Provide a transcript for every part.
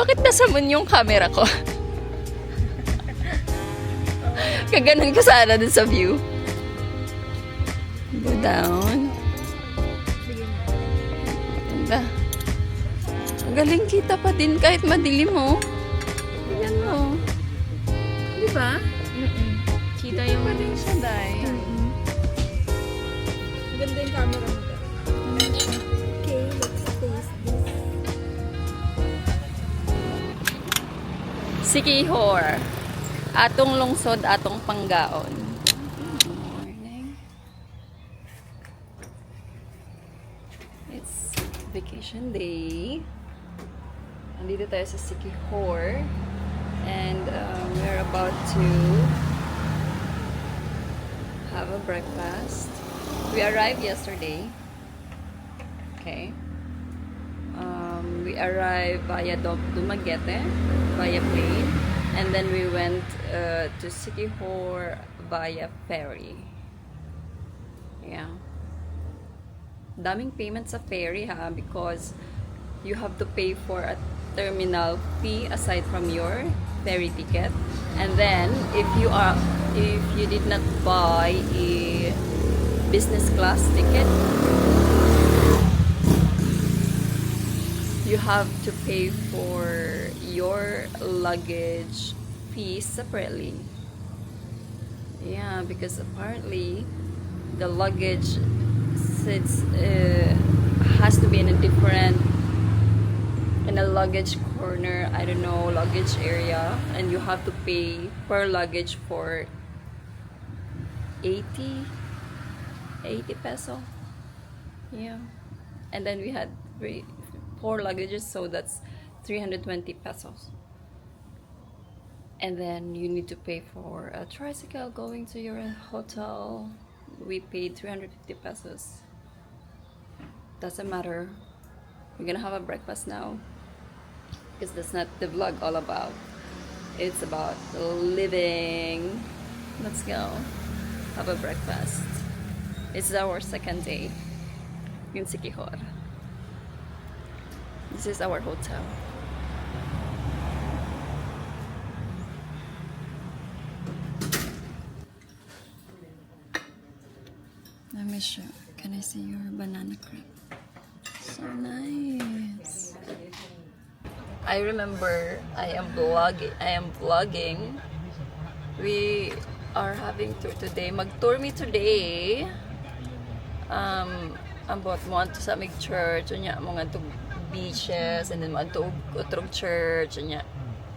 Bakit nasa moon yung camera ko? Kaganon ko sana dun sa view. Go down. Ganda. Ang galing, kita pa din kahit madilim mo. Ayan mo. Di ba? Kita yung... Pa din siya, Day. Ganda yung camera mo. Okay, let's taste this. Sikihor. Atong lungsod, atong panggaon. Good morning. It's vacation day. Nandito tayo sa Sikihor. And we're about to have a breakfast. We arrived yesterday. Okay. We arrived via Dumaguete, via plane. And then we went to Sikihor via ferry. Yeah. Daming payment sa ferry ha, because you have to pay for a terminal fee aside from your ferry ticket. And then if you did not buy a business class ticket, you have to pay for your luggage fees separately. Yeah, because apparently the luggage has to be in a luggage corner, I don't know, luggage area, and you have to pay per luggage for 80 peso. Yeah. And then we had 4 luggages, so that's 320 pesos. And then you need to pay for a tricycle going to your hotel. We paid 350 pesos. Doesn't matter. We're gonna have a breakfast now, because that's not the vlog all about. It's about living. Let's go have a breakfast. It's our second day in Sikihor. This is our hotel. Let me show. Can I see your banana crepe? So nice. I remember I am vlogging. We are having tour today. Mag-tour me today. About mo to sa mig church, unya mga to beaches, and then mga to utrog church, unya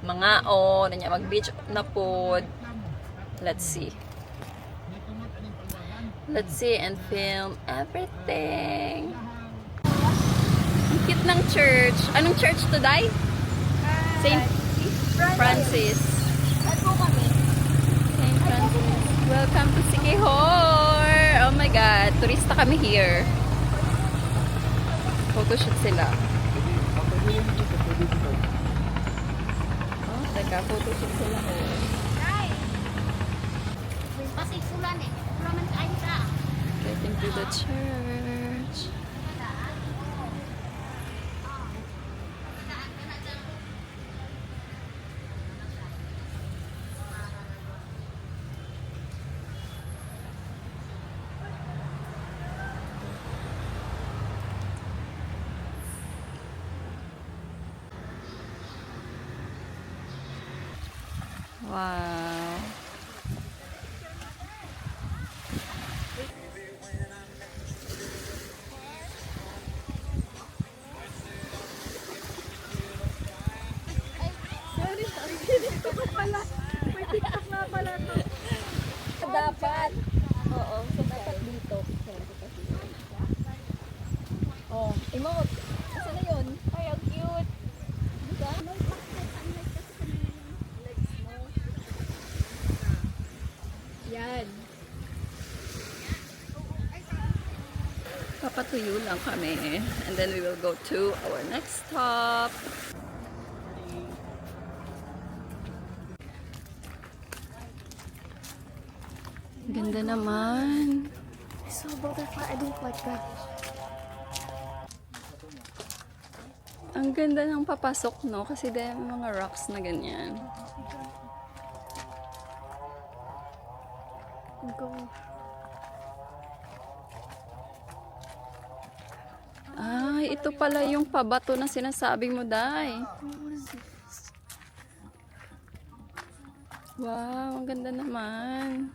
mga unya mag-beach na pod. Let's see and film everything. Ang cute ng church. Anong church to, Day? Saint Francis. Saan po kami? Saint Francis. Welcome to Sikihor. Oh my God, turista kami here. Photoshoot sila. Oh, teka, photoshoot sila. Ay! Pasig ulan eh. Ulan man kain ka. Getting to the church. Wow. May TikTok na pala to. Dapat. Oo, so dapat dito. Oh, emote. Asa na yun? Ay, ang cute. Diba? Yan. Papatuyo lang kami. And then we will go to our next stop. Ganda naman. I saw a butterfly. I don't like that. Ang ganda ng papasok, no? Kasi dahil may mga rocks na ganyan. Ay, ito pala yung pabato na sinasabi mo, Day. Wow, ang ganda naman.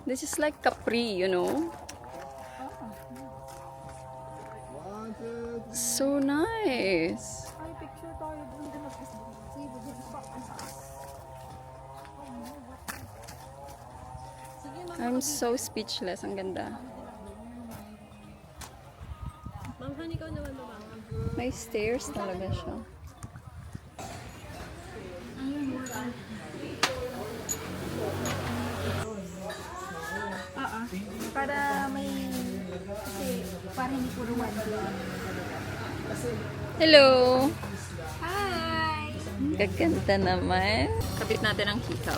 This is like Capri, you know? So nice. Ay, picture tayo doon din I'm so speechless. Ang ganda. Ma'am, ikaw naman ba? May stairs talaga siya. Para may... Kasi, para hindi puro one day. Hello! Hi! Gaganda naman. Kapit natin ang hikaw.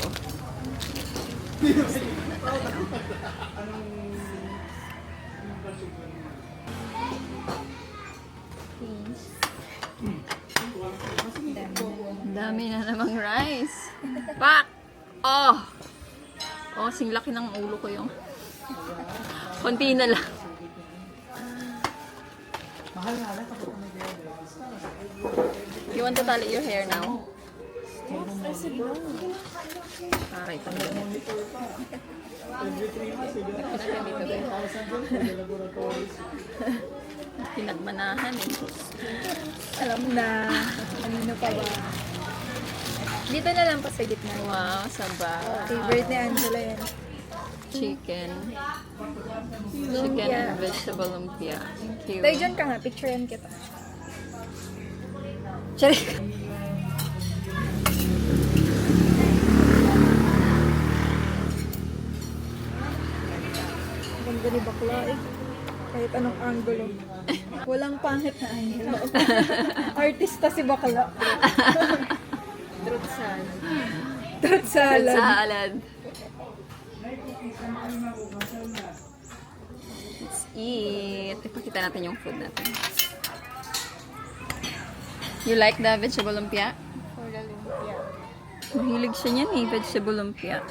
Dami na namang rice. Pak! Oh! Oh, kasing laki ng ulo ko yung... Konti na lang. You want to tali your hair now? Aray, tanggal. Pinagmanahan eh. Alam na. Kanino pa ba? Dito na lang pa sa gitna. Wow, saba. Favorite ni Angela yan. Chicken. Chicken and vegetable lumpia. Thank you. Tayo dyan ka nga. Picturean kita. Charik. Ganda ni bakla eh. Kahit anong angulo. Walang pangit na angulo. Artista si bakla. Truth salad. Truth salad. Salad. Let's eat. Ipakita natin yung food natin. You like the vegetable lumpia? For the lumpia. Mahilig siya niyan eh, vegetable lumpia.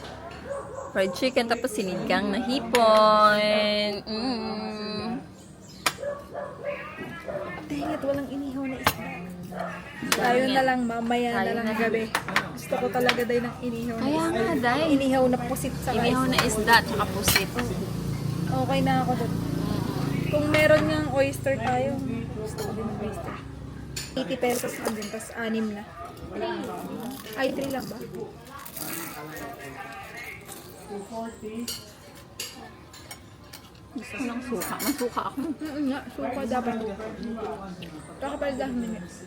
Fried chicken, tapos sinigang na hipon. Dang it, walang inihaw na isda. Tayo na lang, mamaya na Tayo lang na. gabi. Gusto ko talaga day ng inihaw na Kaya isda. nga, Day. Inihaw na pusit sa Inihaw na isda, tsaka pusit. Okay na ako doon. Kung meron ngang oyster tayo, gusto ko din ng oyster. 80 pesos lang din, tapos 6 na. Ay, 3 lang ba? Gusto ko ng suka. Masuka ako. Nga, suka dapat. Kakapalidahan minutes.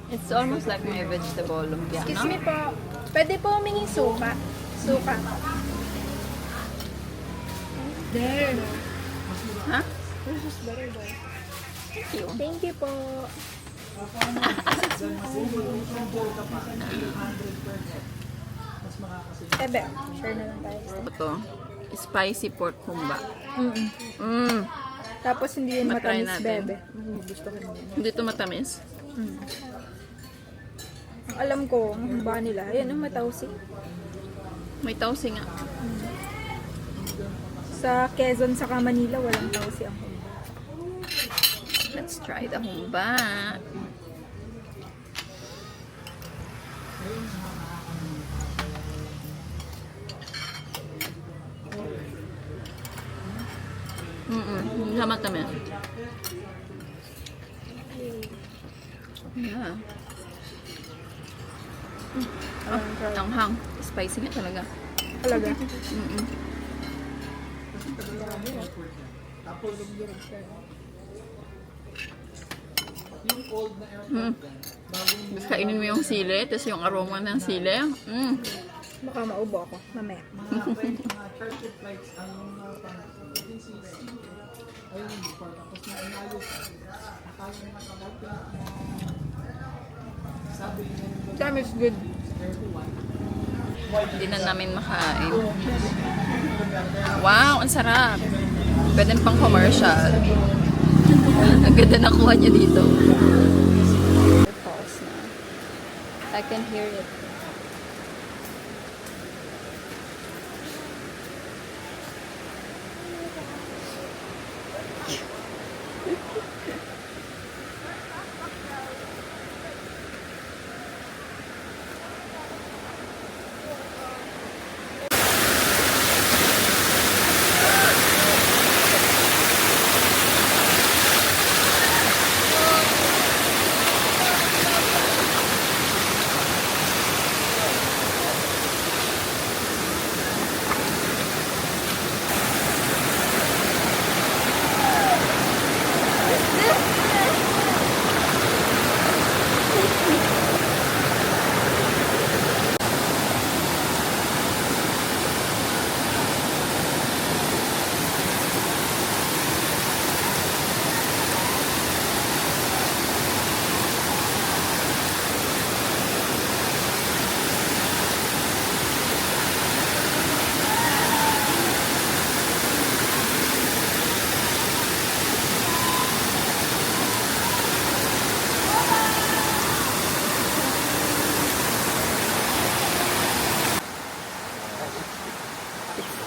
It's almost like my vegetable lumpia, Excuse no? me po. Pwede po humingi suka. Suka. There. Ha? This is better there. Thank you. Thank you po. Ebe, share na lang tayo. Ito, spicy pork humba. Mm-mm. Mm. Tapos hindi yun Matry matamis, natin. bebe. Gusto ko yun. Hindi ito matamis. Ang alam ko, ang ba nila, yan ang matawsi. May tausi nga. Sa Quezon, saka Manila, walang tawsi ang humba. Let's try the humba. Hindi siya matamis. Yeah. Ang hang. Spicy nga talaga. Talaga. Tapos kainin mo yung sili, tapos yung aroma ng sili. Baka maubo ako, mamaya. Damn, it's good. Hindi na namin makain. Wow, ang sarap. Pwede pang commercial. Ang ganda nakuha niya dito. Pause na. I can hear it.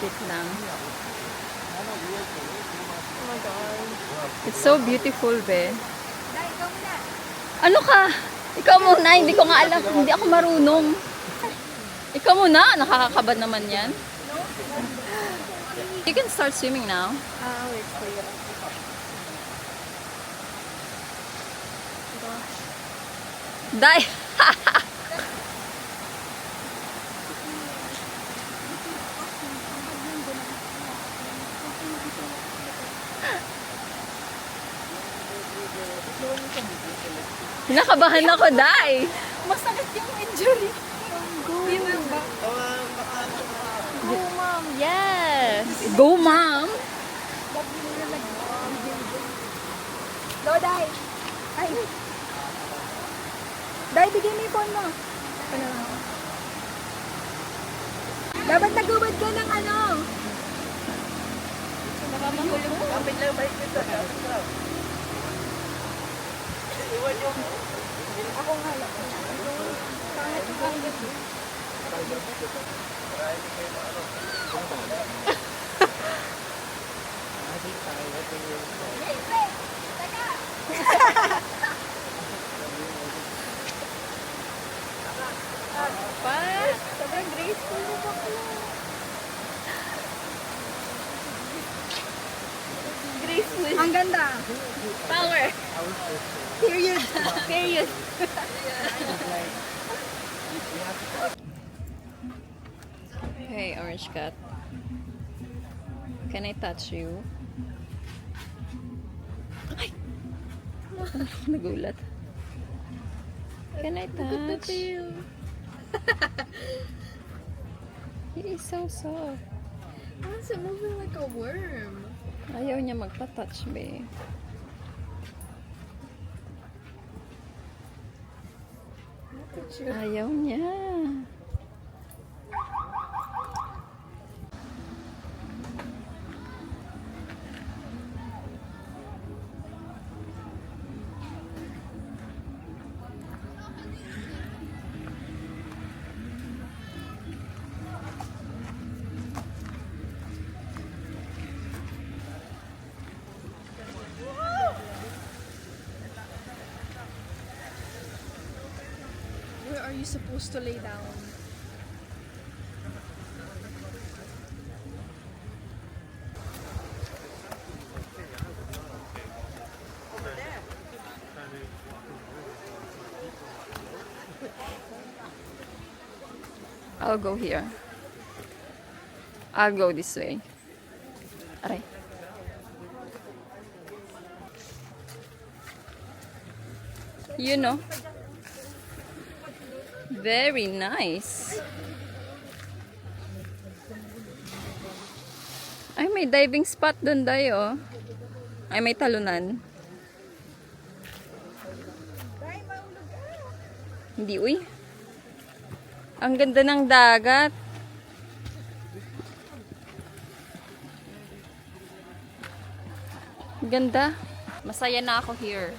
Sit lang. Oh my God. It's so beautiful, be. Ano ka? Ikaw muna, hindi ko nga alam. Hindi ako marunong. Ikaw muna, nakakakabad naman yan. You can start swimming now. Wait for you. Die! Kinakabahan ako, die! Masakit yung injury. Yun lang ba? Go, mom! Yes! Go, mom! Go, Day! Ay! Day, bigay mo yung phone mo. Ano? Dapat nagubad ka ng ano? Nakamahulog mo. Kapit lang balik ko sa Ako nga lang. Pangit ang pangit. Pa, sobrang graceful mo ba pala? Graceful. Ang ganda. Power! Period. Period. Hey, orange cat. Can I touch you? Ay! Nagulat. Can I touch? He is so soft. Why is it moving like a worm? Ayaw niya magpa-touch, be. Ayaw niya. Where are you supposed to lay down? I'll go here. I'll go this way. Aray. You know. Very nice. Ay, may diving spot doon dayo. Ay, may talunan. Hindi, uy. Ang ganda ng dagat. Ganda. Masaya na ako here.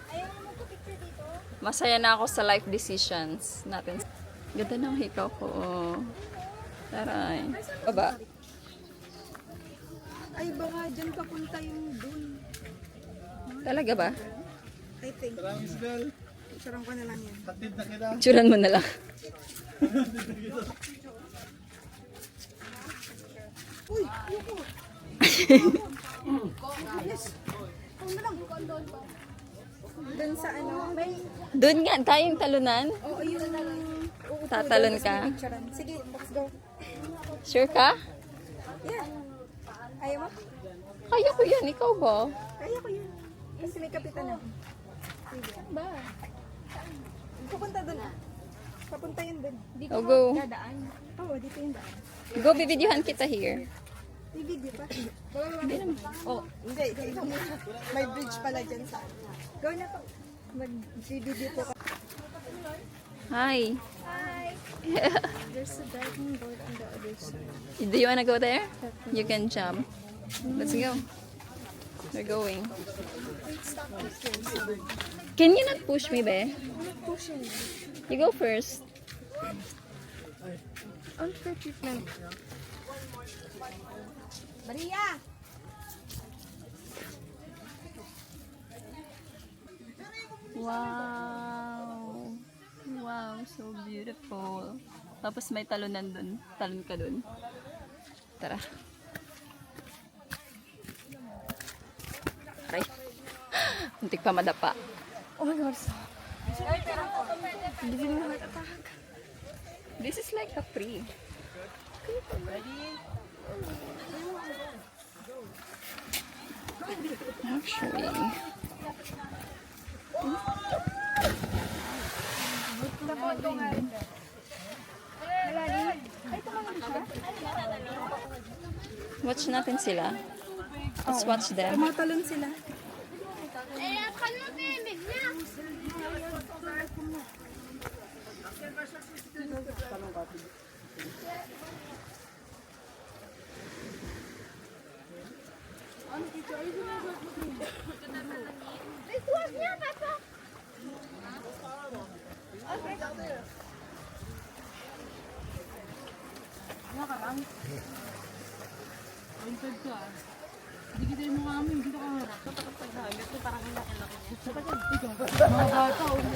Ayaw mo magpa-picture dito? Masaya na ako sa life decisions natin. Ganda ng hikaw ko. Oh. Taray. Baba. Ay, baka dyan papunta yung dun. Talaga ba? I think. Sarang ko na lang yan. Tsuran mo na lang. Uy, yuko. Yes. Kung na lang. Dun sa ano, may... Doon nga, tayong talunan. Oo, yung... uupo Tatalon doon, ka? tapos may picturean. Sige, let's go. Sure ka? Yeah. Ayaw mo? Kaya ko yan. Ikaw ba? Kaya ko yun. Kasi may kapitan ako. Sige. Ba? Pupunta dun. Papunta yun dun. Dito Oh, go. dadaan. Oo, dito yung daan. Go, bibidyohan kita here. May video pa. Hindi naman. Oh, hindi. Ito muna. May bridge pala dyan sa ano. Go na po. Mag-video po ka. Hi. Hi. There's a diving board on the other side. Do you wanna go there? You can jump. Let's go. We're going. Can you not push me, be? Pushing. You go first. Unfair treatment. Maria! Wow. Wow, so beautiful. Tapos may talunan dun. Talon ka dun. Tara. Aray. Muntik pa madapa. Oh my God. Giving me heart attack. This is like a free. Actually. Watch natin sila. Let's watch them. Tumatalon sila.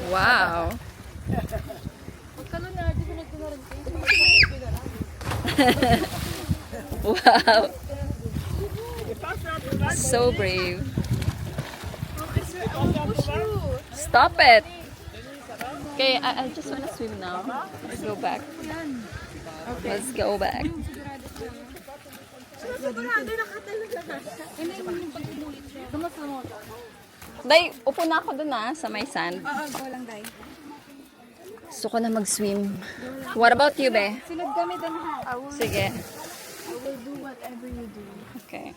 Wow. Wow. So brave. Stop it. Okay, I just wanna swim now. Let's go back. Let's go back. Day, upo na ako dun sa may sand. Oo, go lang, Day. Gusto ko na mag-swim. What about you, be? Sunod kami dun ha. Sige. I will do whatever you do. Okay.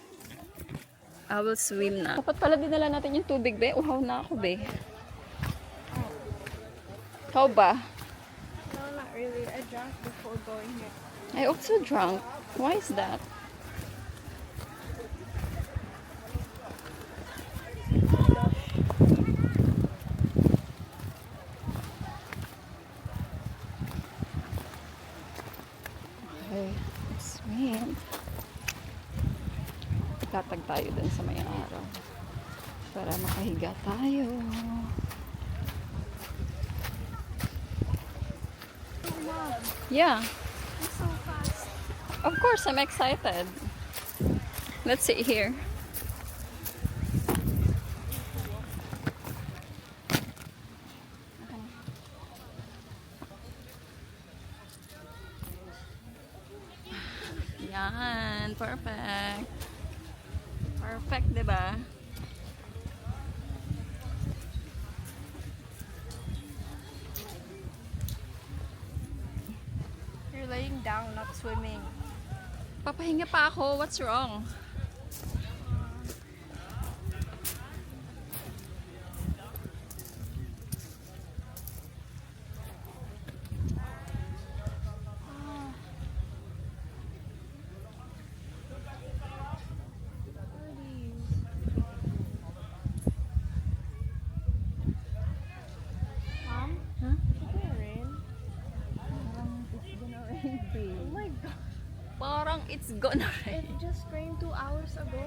I will swim na. Dapat pala dinala natin yung tubig, be. Uhaw na ako, be. Ikaw ba? No, not really. I drank before going here. I also drunk. Why is that? Okay, swim. Tatag tayo dun sa may araw para makahiga tayo. Yeah. So fast. Of course, I'm excited. Let's sit here. Yan, perfect. Perfect, 'di ba? You're laying down, not swimming. Papahinga pa ako. What's wrong? Oh my God. Parang it's gone It already. just rained 2 hours ago.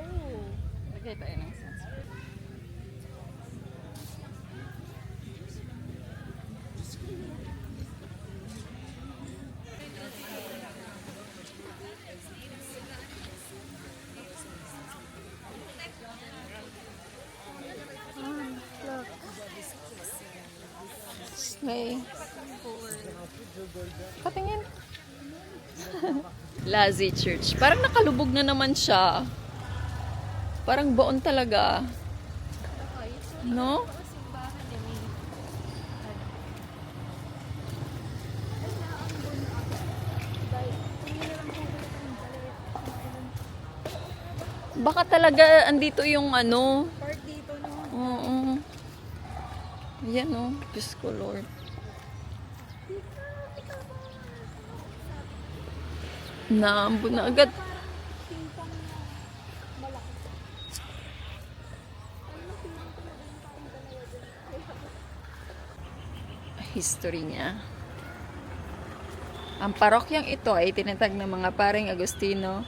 Lagay tayo ng sunscreen. Look. Slay. Patingin. Lazy Church. Parang nakalubog na naman siya. Parang baon talaga. No? Baka talaga andito yung ano. Part dito, no? Oo. Yan o. Diyos ko, Lord. Naambo na agad. History niya. Ang parokyang ito ay tinatag ng mga paring Agustino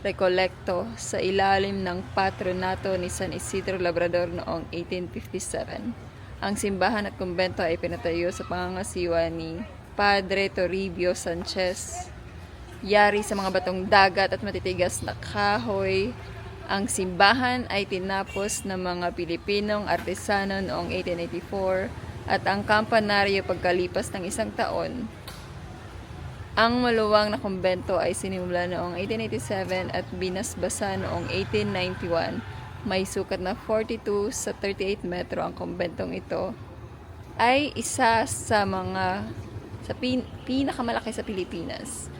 Recolecto sa ilalim ng patronato ni San Isidro Labrador noong 1857. Ang simbahan at kumbento ay pinatayo sa pangangasiwa ni Padre Toribio Sanchez. Yari sa mga batong dagat at matitigas na kahoy, ang simbahan ay tinapos ng mga Pilipinong artesano noong 1884 at ang kampanaryo pagkalipas ng isang taon. Ang maluwang na kumbento ay sinimula noong 1887 at binasbasa noong 1891. May sukat na 42 sa 38 metro ang kumbentong ito. Ay isa sa mga pinakamalaki sa Pilipinas.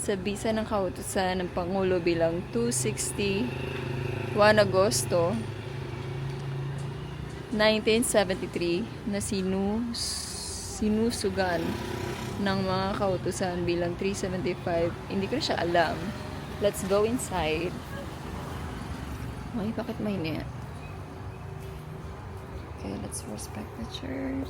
Sa bisa ng kautusan ng Pangulo bilang 260 1 Agosto 1973 na sinusugan ng mga kautusan bilang 375. Hindi ko na siya alam. Let's go inside. Ay, bakit mainit? Okay, let's respect the church.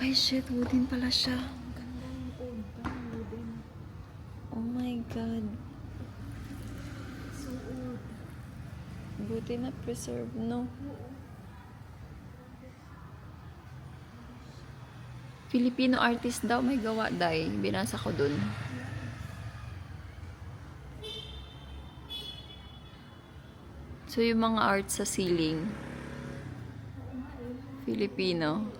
Ay, shit. Wooden pala siya. Oh my God. Buti na preserve, no? Filipino artist daw may gawa, day. Binasa ko dun. So, yung mga art sa ceiling. Filipino.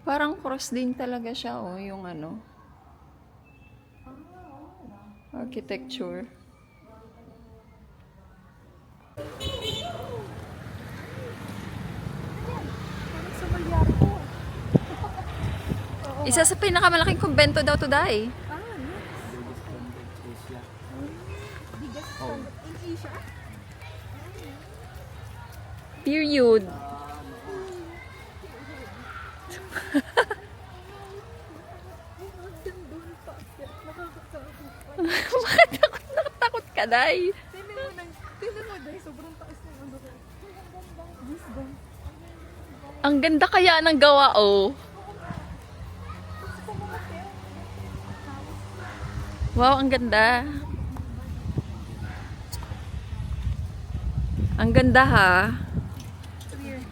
Parang cross din talaga siya, oh, yung ano. Architecture. Parang sa Malyari ko. Isa sa pinakamalaking kumbento daw to, day. Ah, nice. Biggest in Asia? Period. Bakit nakatakot ka, day? Tingnan mo dahil sobrang taas ng ano ko. This gone. Ang ganda kaya ng gawa, oh. Wow, ang ganda. Ang ganda, ha? Weird.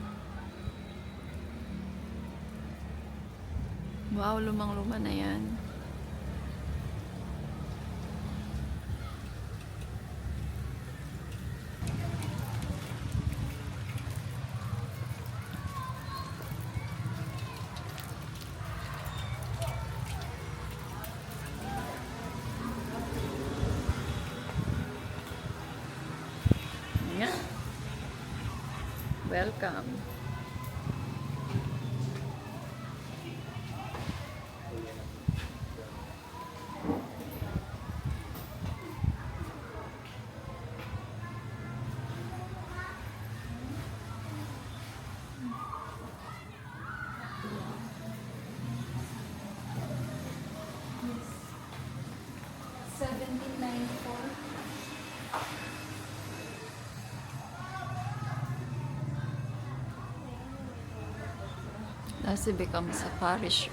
Wow, lumang-luma na yan. Nga. Welcome. 1794. Thus it becomes a parish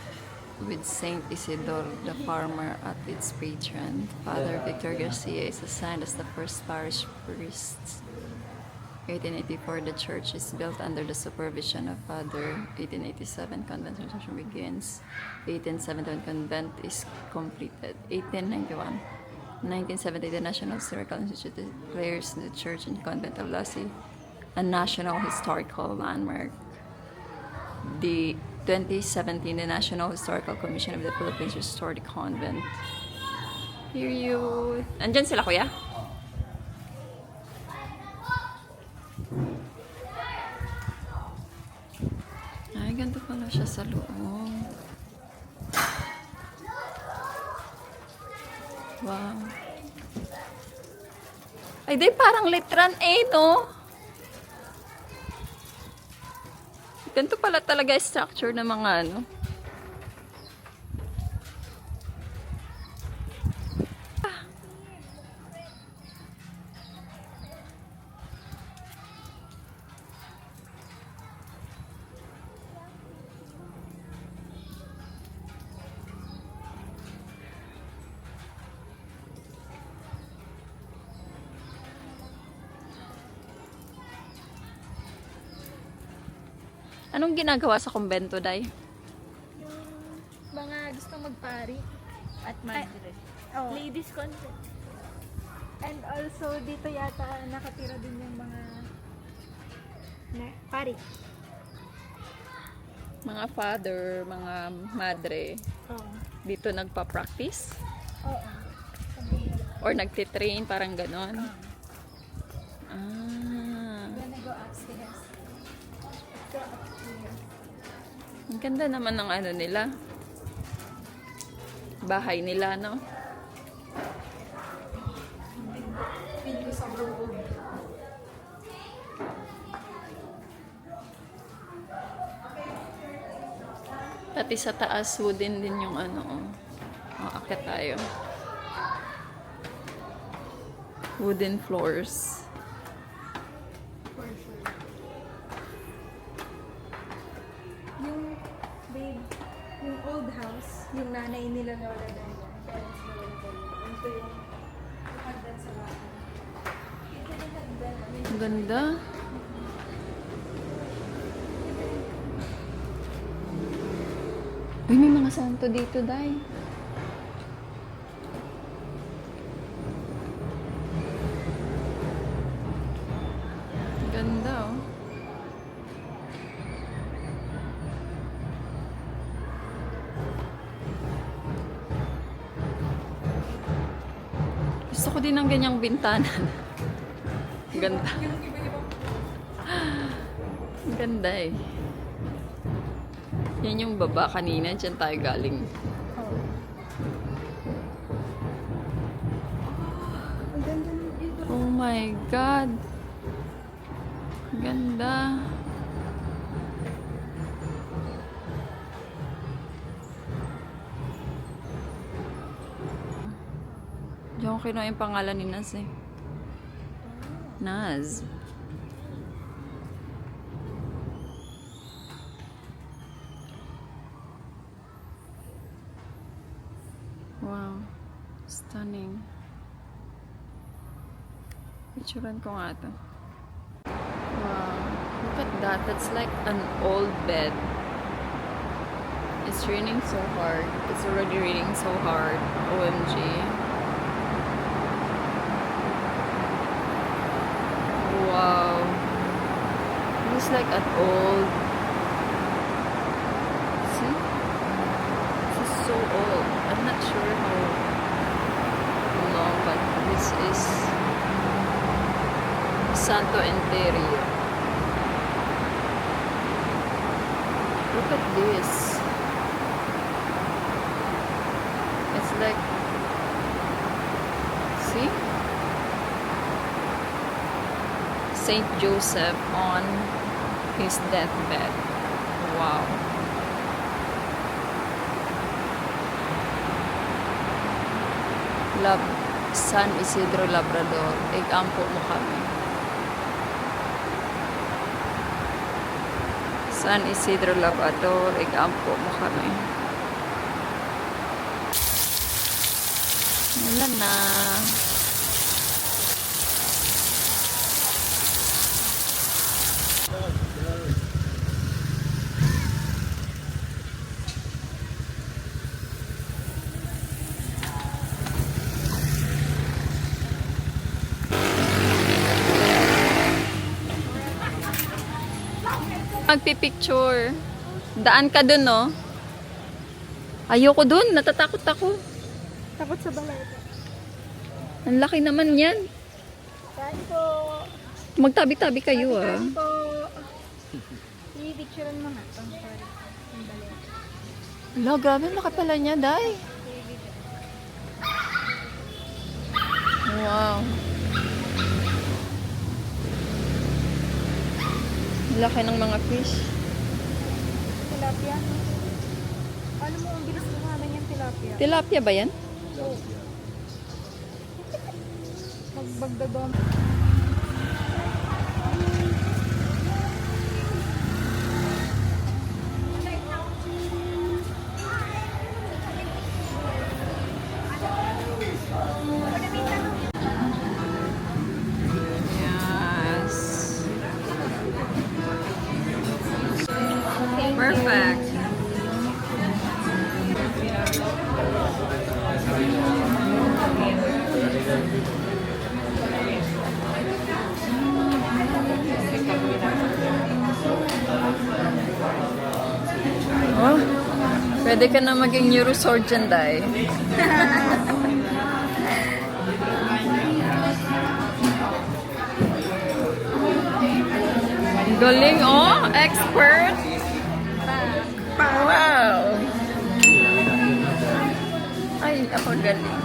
with Saint Isidore the farmer at its patron. Father Victor Garcia is assigned as the first parish priest. 1884, the church is built under the supervision of Father. 1887, convent construction begins. 1871, convent is completed. 1891, 1970, the National Historical Institute declares the church and convent of Lassie a National Historical Landmark. The 2017, the National Historical Commission of the Philippines restored the convent. Here you... Andyan sila, kuya? Ay, ganito pala siya sa loob. Wow. Ay, di parang Letran A, no? Ganito pala talaga structure ng mga ano. Anong ginagawa sa kumbento, Day? Mga gustong magpari. At Madrid. Oh. Ladies convent. And also, dito yata nakatira din yung mga pari. Mga father, mga madre, Oo. dito nagpa-practice? Oo. Or nagtitrain, parang ganon? Ah. Gonna go upstairs. Go upstairs. Ang ganda naman ng ano nila. Bahay nila, no? Pinto sa loob. Pati sa taas, wooden din yung ano, oh. Aakyat tayo. Wooden floors. For sure. Yung, babe, yung old house, yung nanay nila lola dahil, parents nila dahil, ito yung hagdan sa bahay. Ito yung hagdan. Ang ganda. Uy, may mga santo dito, Day. Ganda, oh. Gusto ko din ng ganyang bintana. Ganda. Ang ganda eh. Yan yung baba kanina. Diyan tayo galing. Oh. Ang ganda ng ito. Oh my God. Ganda. Diyan ko kinuha yung pangalan ni Naz eh. Naz. Wow. Stunning. Picturean ko nga ito. Wow. Look at that. That's like an old bed. It's raining so hard. It's already raining so hard. OMG. Wow. This is like an old... See? This is so old. I'm not sure how long, but this is Santo Enterio. Look at this. It's like, see? Saint Joseph on his deathbed. Wow. San Isidro Labrador. Igampo mo kami. San Isidro Labrador. Igampo mo kami. Wala na. Magpipicture. Daan ka dun, no? Ayoko dun. Natatakot ako. Takot sa balay. Ang laki naman yan. Saan po? Magtabi-tabi kayo, ah. Saan po? I-picturean mo nga. Oh, sorry. Ang balay. Wala, grabe ang laki pala niya, day. Wow. Ang laki ng mga fish. Tilapia. Alam mo, ang bilis lumaman yung tilapia. Tilapia ba yan? Magbagdadom. Yes. Perfect. Oh, pwede ka na maging neurosurgeon, Day. Galing, oh! Expert! Wow! Ay, ako galing.